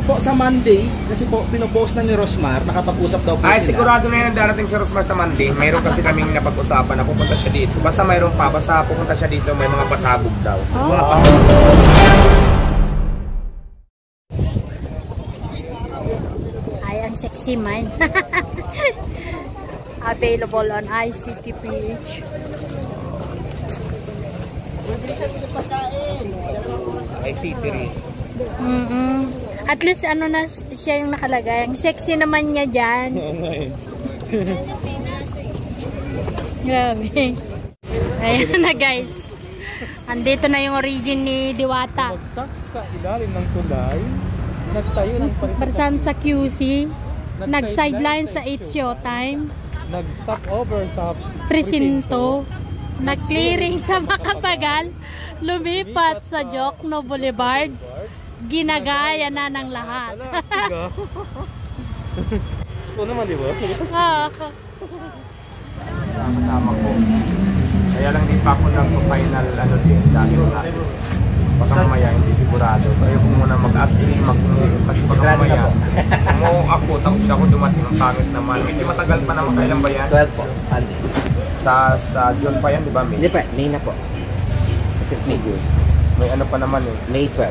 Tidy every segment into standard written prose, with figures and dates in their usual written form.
po sa Monday, kasi po pinopost na ni Rosmar, nakapag-usap daw po ay, sila. Sigurado na yan darating si Rosmar sa Monday. Mayroon kasi kaming napag-usapan na pupunta siya dito. Basta mayroon pa, basta pupunta siya dito, may mga pasabog daw. Oh. Mga pasabog. Ay, ang sexy man. Available on ICTPH. ICT. At least ano na siya yung nakalagay. Ang sexy naman niya dyan. Grabe. Ayan na guys. Andito na yung origin ni Diwata. Bagsak sa ilalim ng tulay. Nagtayo ng Barsan sa QC. Nag-sideline sa It's Showtime. Nag-stop over sa Presinto. Nag-clearing sa Makapagal. Lumipat sa Jokno Boulevard. Ginagaya na ng lahat. Ito naman, di ba? Kasama ko. Kaya lang din pa ako final ano din dahil baka mamaya hindi sigurado. So ayaw ko muna mag-acting, kasi baka mamaya ako, tapos ako dumating ng pangit naman. Medyo matagal pa naman, kailan ba yan? 12 po, Sunday. Sa June pa yan, di ba? Hindi pa, May na po. Kasi May June. May ano pa naman eh. May 12.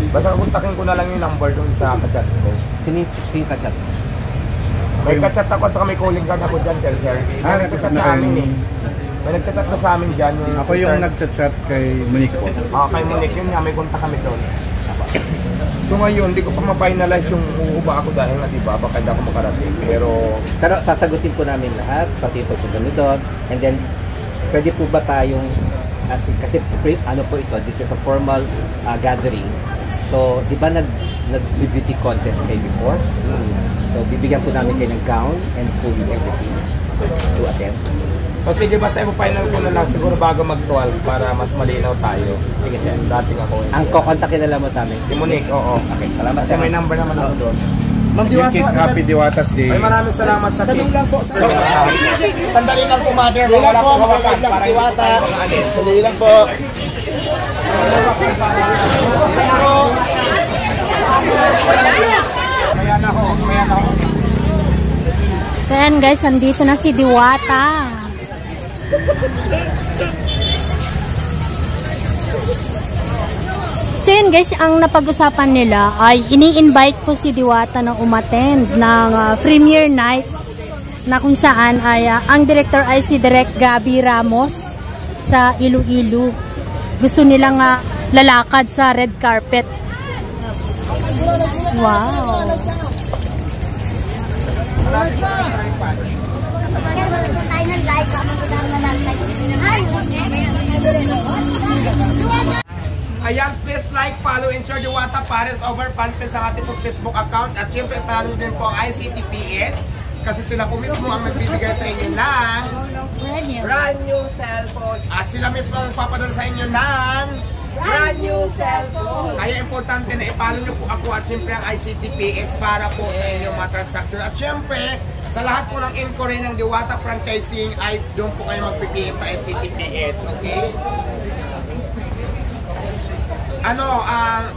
Basta kontakin ko na lang yung number dun sa kachat ko. Sino kachat? May kachat ako at saka may calling card ako dyan, sir. May nagchat sa amin eh. May nagchat na sa amin dyan. Ako yung nagchat kay Monique po. Kay Monique yun nga, may kontak kami doon. So ngayon, hindi ko pa ma-finalize yung uuba ako dahil nga diba, baka hindi ako makarating. Pero sasagutin po namin lahat, pati po kami doon. And then, pwede po ba tayong, kasi ano po ito, this is a formal gathering. So, di ba nag-beauty contest kayo before? So, bibigyan po namin kayo ng gown and fully everything to attend. So sige, basta i-final ko na lang siguro bago mag-12 para mas malinaw tayo. Sige sir. Dating ako. Ang kukontakin na lang mo sa amin. Si Monique, oo. Okay, salamat. Kasi may number naman ako doon. Happy Diwata's Day. Ay, maraming salamat sa Tanong lang po. Sandali lang po, mother. Wala po hawakan para Diwata. Sandali lang po. Kaya na ako. So yan guys, andito na si Diwata. So yun guys, ang napag-usapan nila ay ini-invite po si Diwata na umattend ng premiere night na kung saan ay ang director ay si Direk Gabi Ramos sa Iloilo. Gusto nilang lalakad sa red carpet. Wow! Ayan, please like, follow, and share Diwata Pares over Fanpage sa ating Facebook account. At syempre, follow din po ang ICTPH kasi sila po mismo ang nagbibigay sa inyo ng brand new cellphone. At sila mismo ang papadala sa inyo ng brand new cellphone. Kaya importante na i-follow nyo po ako at syempre ang ICTPH para po sa inyong mga transaction. At syempre, sa lahat po ng inquiry ng Diwata Franchising ay doon po kayo mag-PPM sa ICTPH, okay?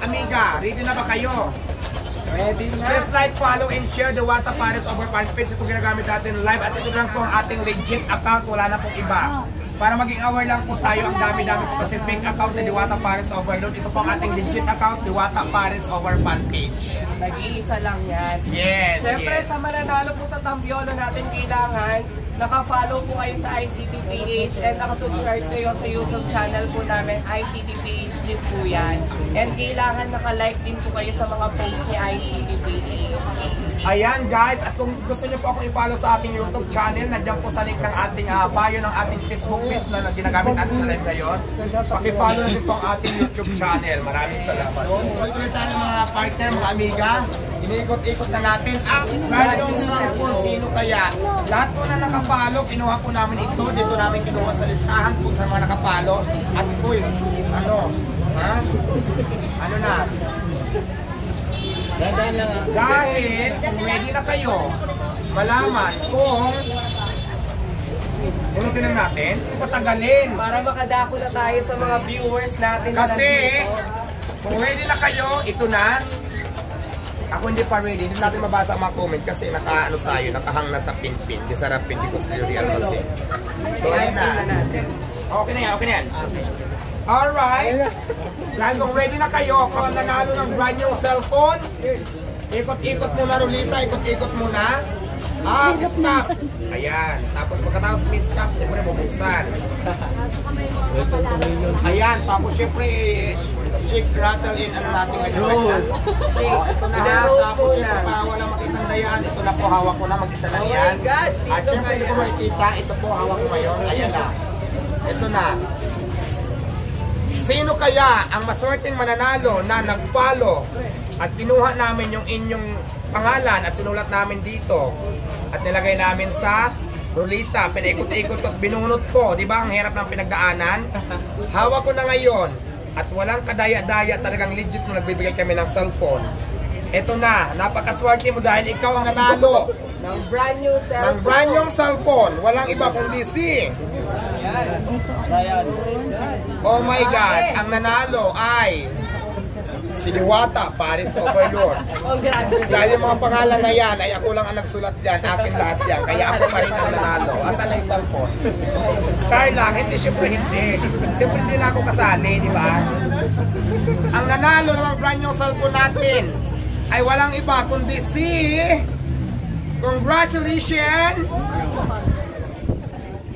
Amiga, ready na ba kayo? Ready na. Just like, follow, and share Diwata Pares over Fanpage. Ito ginagamit natin live at ito lang po ang ating legit account. Wala na pong iba. Para maging aware lang po tayo, ang dami-dami po kasi fake account ni Diwata Pares Overload. Ito po ang ating legit account, Diwata Pares over Fanpage. Nag-iisa lang yan. Yes, Siyempre, yes. sa mananalo po sa Tambiolo natin, kailangan naka-follow po kayo sa ICTPH and naka-subscribe kayo sa YouTube channel po namin, ICTPH din po yan. And kailangan naka-like din po kayo sa mga posts ni ICTPH. Ayan guys, at kung gusto niyo po akong i-follow sa ating YouTube channel, nandiyan po sa link ng ating bio ng ating Facebook page na ginagamit natin sa live ngayon. Paki-follow din po ang ating YouTube channel. Maraming salamat. Tuloy-tuloy tayo mga partner, mga amiga. Iniikot-ikot na natin ang random cellphone. Sino kaya? Lahat po na nakapalo, kinuha po namin ito. Dito namin kinuha sa listahan po sa mga nakapalo. At uy, ano na? Dahil ready na kayo malaman kung inutin natin, patagalin. Para makadako na tayo sa mga viewers natin. Kasi kung ready na kayo, ito na. Ako hindi pa ready. Hindi natin mabasa ang mga comment kasi nakahang na sa pin-pin. Di sarap pin, di ko si Real Masin. So, ayun na. Okay na yan. Alright. Dahil kung ready na kayo, kung nanalo ng brand new cellphone, ikot-ikot muna, Rolita, ikot-ikot muna. Stop. Ayan. Tapos pagkatapos may stop, siyempre bubuksan. Ayan. Tapos siyempre, shake, rattle in, ano natin ganyan. Ito na ha. Tapos siyempre, para walang makitang dayan, ito na po, hawak ko na, mag-isa lang yan. At siyempre, hindi ko makikita, ito po, hawak ko ngayon. Ayan na. Ito na. Sino kaya ang maswerteng mananalo na nag-follow at kinuha namin yung inyong pangalan at sinulat namin dito at nilagay namin sa rulita, pinaikot-ikot at binunot ko, di ba? Ang hirap ng pinagdaanan. Hawak ko na ngayon at walang kadaya-daya, talagang legit na nagbibigay kami ng cellphone. Ito na, napakaswerte mo dahil ikaw ang nanalo ng brand new cellphone. ng brand new cellphone. Walang iba kundi si oh my God, ang nanalo ay si Diwata Paris Overlord. Dahil yung mga pangalan na yan ay ako lang ang nagsulat dyan, akin lahat yan, kaya ako pa rin ang nanalo. Asan na yung cellphone? Char lang, hindi, siyempre hindi. Siyempre hindi na ako kasali, di ba? Ang nanalo ng brand new cellphone natin ay walang iba kundi si congratulations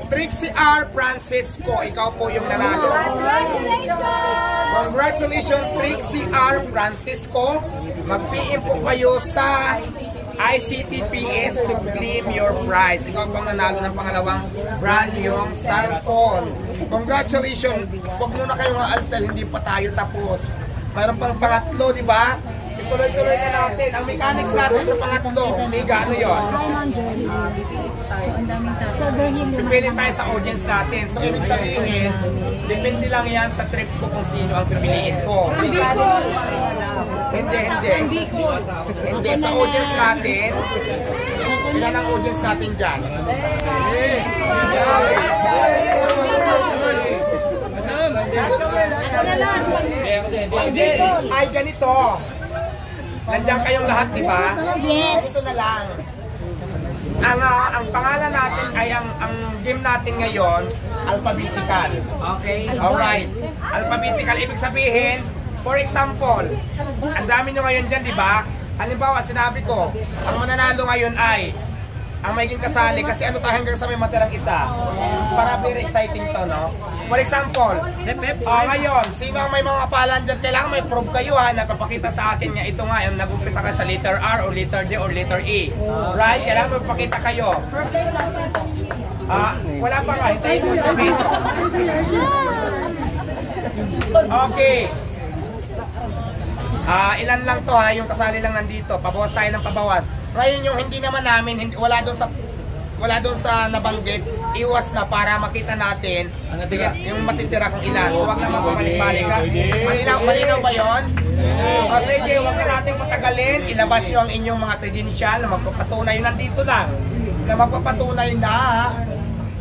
Trixie R. Francisco. Ikaw po yung nanalo. Congratulations Trixie R. Francisco. Mag-PM po kayo sa ICTPS to claim your prize. Ikaw po ang nanalo ng pangalawang brand yung cellphone. Congratulations. Huwag muna kayong aalis dahil hindi pa tayo tapos. Mayroon pang pangatlo, di ba? Ituloy-tuloy na natin. Ang mechanics natin sa pangatlo, Miga, ano yun? Pipili tayo sa audience natin. So, ibig sabihin, depende lang yan sa trip ko kung sino ang pipiliin ko. Hindi. Hindi, sa audience natin, ilan ang audience natin dyan? Ay, ganito. Nandiyan kayong lahat, di ba? Yes. Ito na lang. Ang pangalan natin ay ang game natin ngayon, alphabetical. Okay. Alright. Alphabetical, ibig sabihin, for example, ang dami nyo ngayon dyan, di ba? Halimbawa, sinabi ko, ang mananalo ngayon ay ang magiging kasali kasi ano tayo hanggang sa may matirang isa. Para very exciting to, no? For example, ngayon, sino ang may mga palan dyan? Kailangan may proof kayo ha, napapakita sa akin nga ito nga, yung nag-umpisa ka sa letter R or letter D or letter E. Right? Kailangan magpakita kayo. Wala pa nga, hintayin mo yung video. Okay. Ilan lang to ha, yung kasali lang nandito. Pabawas tayo ng pabawas. Ngayon yung hindi naman namin, wala doon sa nabanggit, iwas na para makita natin yung matitira kung ilan. So wag na magpapalik-balik ha. Malinaw ba yun? O sige, wag na natin patagalin. Ilabas nyo ang inyong mga credential na magpapatunay nandito lang. Na magpapatunay na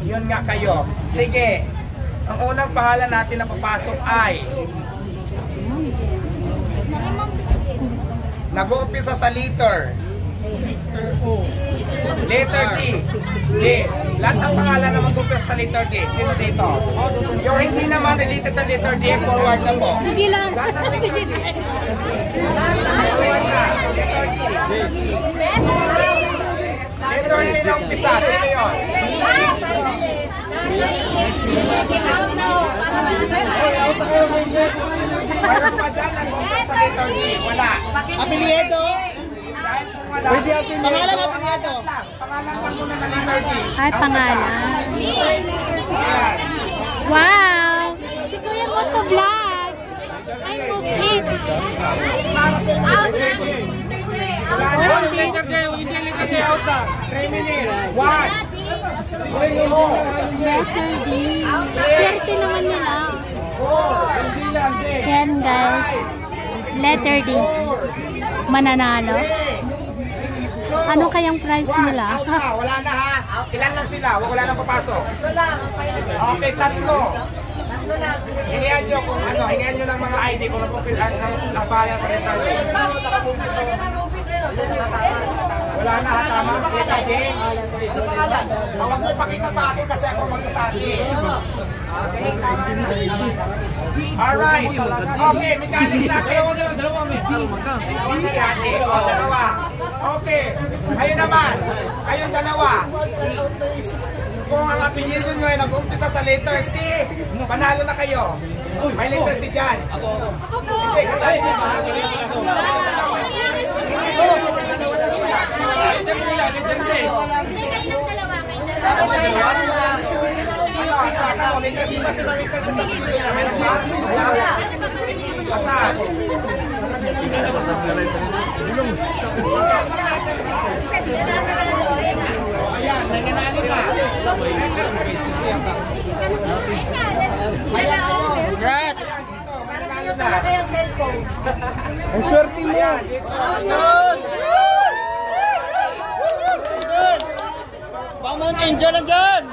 yun nga kayo. Sige, ang unang pangalan natin na papasok ay nag-uumpisa sa letter D. Lahat ng pangalan na mag-umpisa sa letter D. Sino dito? Yung hindi naman related sa letter D, forward na po. Lahat ng letter D. Forward na. Letter D. Letter D na umpisa. Sino yun? Mayroon pa dyan nag-umpisa sa letter D. Wala. Apelyido? Pwede pangalan na pangalan. Pangalan lang muna na letter D. Ay, pangalan. Wow! Si Kuya Motovlog! Ay, bukit! Out! 3 minutes. 1. Letter D. Swerte naman nila. Yan guys. Letter D. Mananalo. Ano kayang price nila? Wala na ha. Ilan lang sila? Wala nang papasok. Okay, tatlo. Hingihan nyo kung ano, hingihan nyo ng mga ID kung nagpupil ang bayan sa letter D. Wala na, tama. Huwag mo ipakita sa akin kasi ako magsasabi. Alright. Okay, mechanics natin. Dalawa. Okay. Ayun naman. Kayong dalawa. Kung ang apelyido nyo ay nag-umpisa sa letter C, panalo na kayo. May letter C dyan. Hindi, kasali niyo ba? Letter C. Letter C ba sila letter C sa pili namin? Basta. Ayan, nanganalo ka. Congrats! Ang swerte mo. Bang Mountain, dyan ang dyan!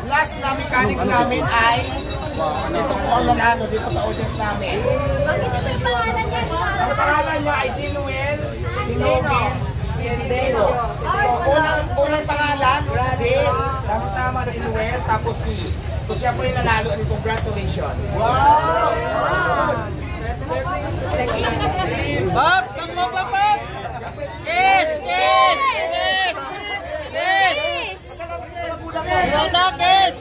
Last na mechanics namin ay ito po ang nanalo dito sa audience namin. Ang pangalan niya ay Dinuel Dinomin Sindero. So, unang pangalan, D, tama Dinuel, tapos C. So, siya po yung nanalo and congratulations. Wow! Pop! Pang mo, pop, pop! Kiss! Kiss! Kiss! Kiss! Yota, kiss!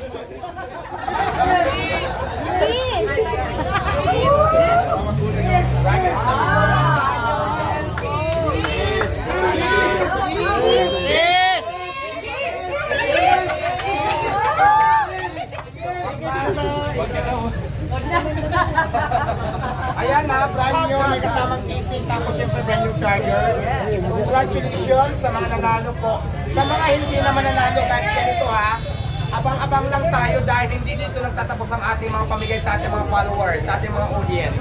Ayan na, brand new, may kasamang casing, tapos syempre brand new charger. Congratulations sa mga nanalo po. Sa mga hindi naman nanalo, guys, ganito ha, abang-abang lang tayo dahil hindi dito nagtatapos ang ating mga pamigay sa ating mga followers, sa ating mga audience.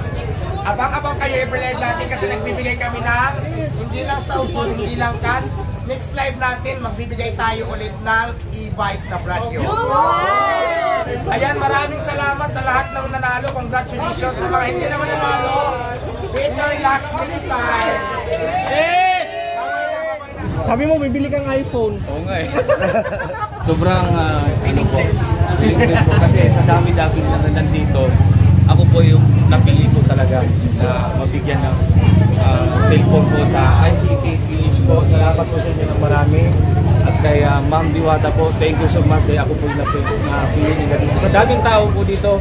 Abang-abang kayo every live natin kasi nagbibigay kami ng hindi lang cellphone, hindi lang cash. Next live natin, magbibigay tayo ulit ng e-bike na brand new. Ayan, maraming salamat sa lahat ng nanalo. Congratulations sa mga hindi naman nanalo. Better luck next time. Yes! Sabi mo, bibili kang iPhone. Oo nga eh. Sobrang feeling po kasi sa dami-dami na nandito, ako po yung napili ko talaga na mabigyan ng cellphone po sa ICT po. Salamat po sa inyo ng marami. At kay Ma'am Diwata po, thank you so much dahil ako po yung napili nila dito. Sa daming tao po dito,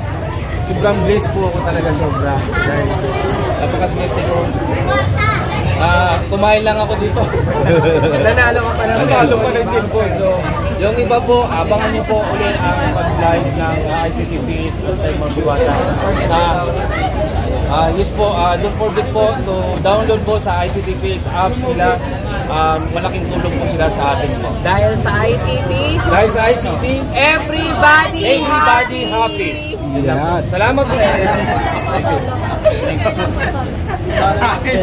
sobrang blessed po ako talaga sobra. Dahil napakaswerte ko. Kumain lang ako dito. Nanalo ka pa ng cellphone. So, yung iba po, abangan niyo po ulit ang mag-live ng ICTPH at kay Ma'am Diwata. Yes po, don't forget po to download po sa ICTPH apps nila. Malaking tulong po sila sa atin po. Dahil sa ICT, everybody happy. Yan. Salamat po. Thank you.